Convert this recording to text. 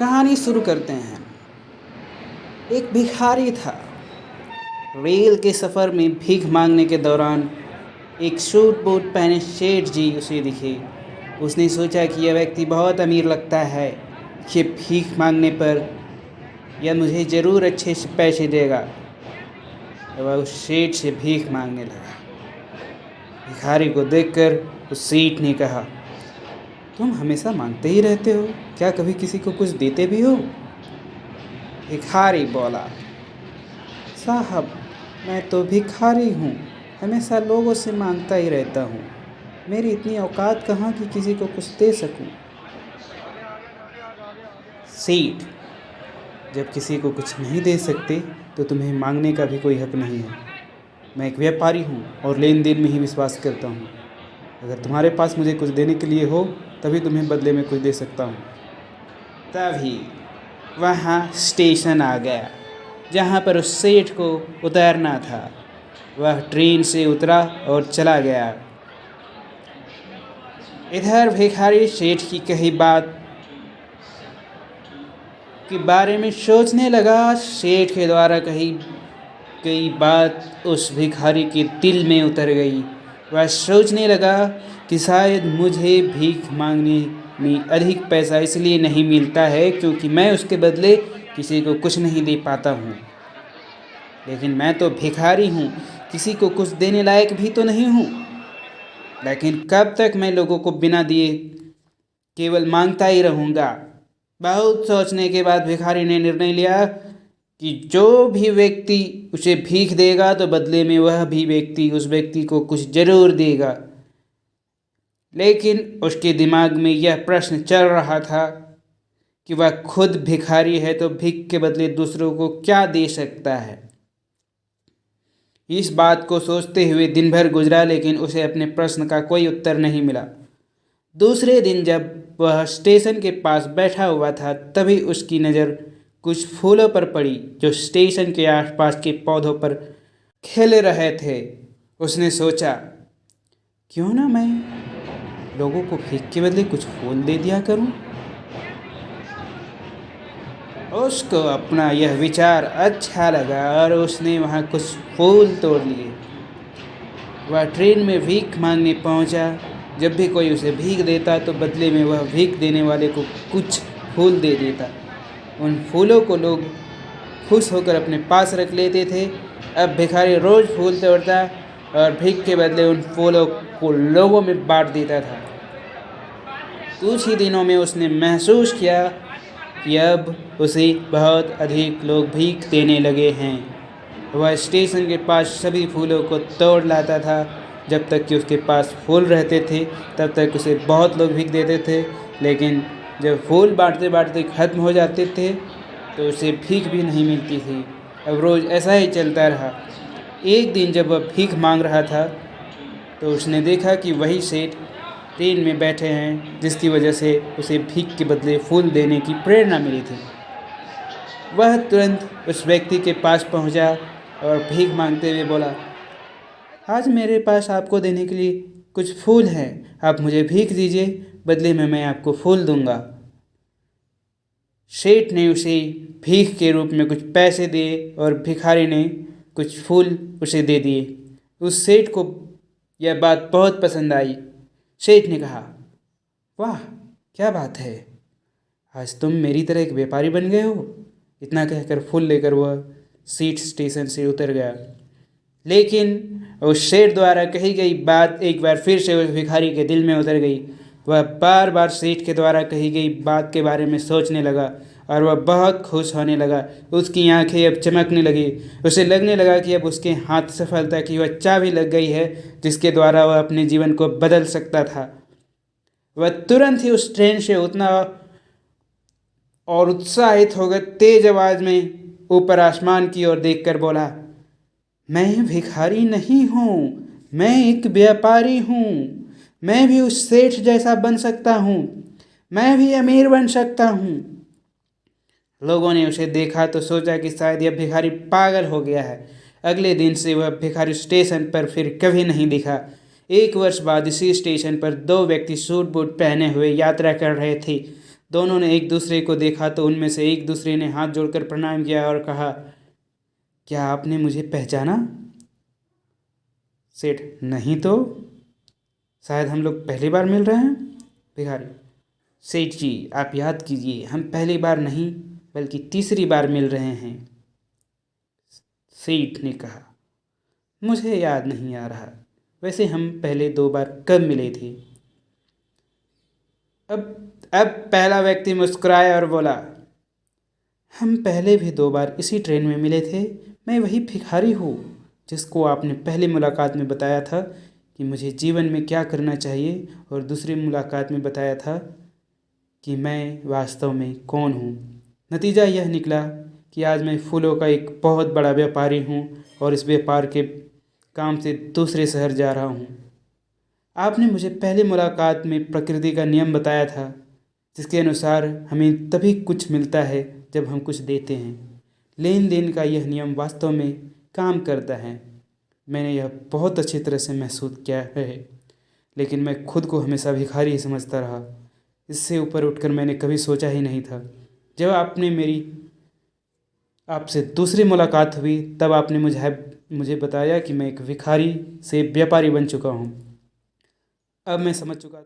कहानी शुरू करते हैं। एक भिखारी था। रेल के सफ़र में भीख मांगने के दौरान एक सूट बूट पहने सेठ जी उसे दिखे। उसने सोचा कि यह व्यक्ति बहुत अमीर लगता है, ये भीख मांगने पर यह मुझे ज़रूर अच्छे से पैसे देगा। वह उस सेठ से भीख मांगने लगा। भिखारी को देखकर उस सेठ ने कहा, तुम हमेशा मांगते ही रहते हो, क्या कभी किसी को कुछ देते भी हो? भिखारी बोला, साहब मैं तो भिखारी हूँ, हमेशा लोगों से मांगता ही रहता हूँ। मेरी इतनी औकात कहाँ कि किसी को कुछ दे सकूँ। सेठ, जब किसी को कुछ नहीं दे सकते तो तुम्हें मांगने का भी कोई हक नहीं है। मैं एक व्यापारी हूँ और लेन देन में ही विश्वास करता हूँ। अगर तुम्हारे पास मुझे कुछ देने के लिए हो तभी तुम्हें बदले में कुछ दे सकता हूँ। तभी वहाँ स्टेशन आ गया जहाँ पर उस सेठ को उतरना था। वह ट्रेन से उतरा और चला गया। इधर भिखारी सेठ की कही बात के बारे में सोचने लगा। सेठ के द्वारा कही गई बात उस भिखारी के दिल में उतर गई। वह सोचने लगा कि शायद मुझे भीख मांगने में अधिक पैसा इसलिए नहीं मिलता है क्योंकि मैं उसके बदले किसी को कुछ नहीं दे पाता हूँ। लेकिन मैं तो भिखारी हूँ, किसी को कुछ देने लायक भी तो नहीं हूँ। लेकिन कब तक मैं लोगों को बिना दिए केवल मांगता ही रहूँगा। बहुत सोचने के बाद भिखारी ने निर्णय लिया कि जो भी व्यक्ति उसे भीख देगा तो बदले में वह भी व्यक्ति उस व्यक्ति को कुछ जरूर देगा। लेकिन उसके दिमाग में यह प्रश्न चल रहा था कि वह खुद भिखारी है तो भीख के बदले दूसरों को क्या दे सकता है। इस बात को सोचते हुए दिन भर गुजरा, लेकिन उसे अपने प्रश्न का कोई उत्तर नहीं मिला। दूसरे दिन जब वह स्टेशन के पास बैठा हुआ था तभी उसकी नज़र कुछ फूलों पर पड़ी जो स्टेशन के आसपास के पौधों पर खिल रहे थे। उसने सोचा, क्यों ना मैं लोगों को भीख के बदले कुछ फूल दे दिया करूं। उसको अपना यह विचार अच्छा लगा और उसने वहां कुछ फूल तोड़ लिए। वह ट्रेन में भीख मांगने पहुंचा। जब भी कोई उसे भीख देता तो बदले में वह भीख देने वाले को कुछ फूल दे देता। उन फूलों को लोग खुश होकर अपने पास रख लेते थे। अब भिखारी रोज़ फूल तोड़ता और भीख के बदले उन फूलों को लोगों में बांट देता था। कुछ ही दिनों में उसने महसूस किया कि अब उसे बहुत अधिक लोग भीख देने लगे हैं। वह स्टेशन के पास सभी फूलों को तोड़ लाता था। जब तक कि उसके पास फूल रहते थे तब तक उसे बहुत लोग भीख देते थे, लेकिन जब फूल बांटते बांटते ख़त्म हो जाते थे तो उसे भीख भी नहीं मिलती थी। अब रोज़ ऐसा ही चलता रहा। एक दिन जब वह भीख मांग रहा था तो उसने देखा कि वही सेठ ट्रेन में बैठे हैं, जिसकी वजह से उसे भीख के बदले फूल देने की प्रेरणा मिली थी। वह तुरंत उस व्यक्ति के पास पहुंचा और भीख मांगते हुए बोला, आज मेरे पास आपको देने के लिए कुछ फूल हैं, आप मुझे भीख दीजिए, बदले में मैं आपको फूल दूंगा। सेठ ने उसे भीख के रूप में कुछ पैसे दिए और भिखारी ने कुछ फूल उसे दे दिए। उस सेठ को यह बात बहुत पसंद आई। सेठ ने कहा, वाह क्या बात है, आज तुम मेरी तरह एक व्यापारी बन गए हो। इतना कहकर फूल लेकर वह सेठ स्टेशन से उतर गया। लेकिन उस सेठ द्वारा कही गई बात एक बार फिर से उस भिखारी के दिल में उतर गई। वह बार बार सेठ के द्वारा कही गई बात के बारे में सोचने लगा और वह बहुत खुश होने लगा। उसकी आंखें अब चमकने लगी। उसे लगने लगा कि अब उसके हाथ सफलता की वह चाबी लग गई है जिसके द्वारा वह अपने जीवन को बदल सकता था। वह तुरंत ही उस ट्रेन से उतरा और उत्साहित होकर तेज आवाज़ में ऊपर आसमान की ओर देखकर बोला, मैं भिखारी नहीं हूँ, मैं एक व्यापारी हूँ। मैं भी उस सेठ जैसा बन सकता हूँ, मैं भी अमीर बन सकता हूँ। लोगों ने उसे देखा तो सोचा कि शायद यह भिखारी पागल हो गया है। अगले दिन से वह भिखारी स्टेशन पर फिर कभी नहीं दिखा। एक वर्ष बाद इसी स्टेशन पर दो व्यक्ति सूट बूट पहने हुए यात्रा कर रहे थे। दोनों ने एक दूसरे को देखा तो उनमें से एक दूसरे ने हाथ जोड़कर प्रणाम किया और कहा, क्या आपने मुझे पहचाना? सेठ, नहीं तो, शायद हम लोग पहली बार मिल रहे हैं। भिखारी, सेठ जी आप याद कीजिए, हम पहली बार नहीं बल्कि तीसरी बार मिल रहे हैं। सेठ ने कहा, मुझे याद नहीं आ रहा, वैसे हम पहले 2 बार कब मिले थे? अब पहला व्यक्ति मुस्कुराया और बोला, हम पहले भी 2 बार इसी ट्रेन में मिले थे। मैं वही भिखारी हूँ जिसको आपने पहली मुलाकात में बताया था कि मुझे जीवन में क्या करना चाहिए, और दूसरी मुलाकात में बताया था कि मैं वास्तव में कौन हूँ। नतीजा यह निकला कि आज मैं फूलों का एक बहुत बड़ा व्यापारी हूँ और इस व्यापार के काम से दूसरे शहर जा रहा हूँ। आपने मुझे पहली मुलाकात में प्रकृति का नियम बताया था, जिसके अनुसार हमें तभी कुछ मिलता है जब हम कुछ देते हैं। लेन देन का यह नियम वास्तव में काम करता है। मैंने यह बहुत अच्छी तरह से महसूस किया है, लेकिन मैं खुद को हमेशा भिखारी ही समझता रहा। इससे ऊपर उठकर मैंने कभी सोचा ही नहीं था। जब आपसे दूसरी मुलाकात हुई तब आपने मुझे बताया कि मैं एक भिखारी से व्यापारी बन चुका हूँ। अब मैं समझ चुका था।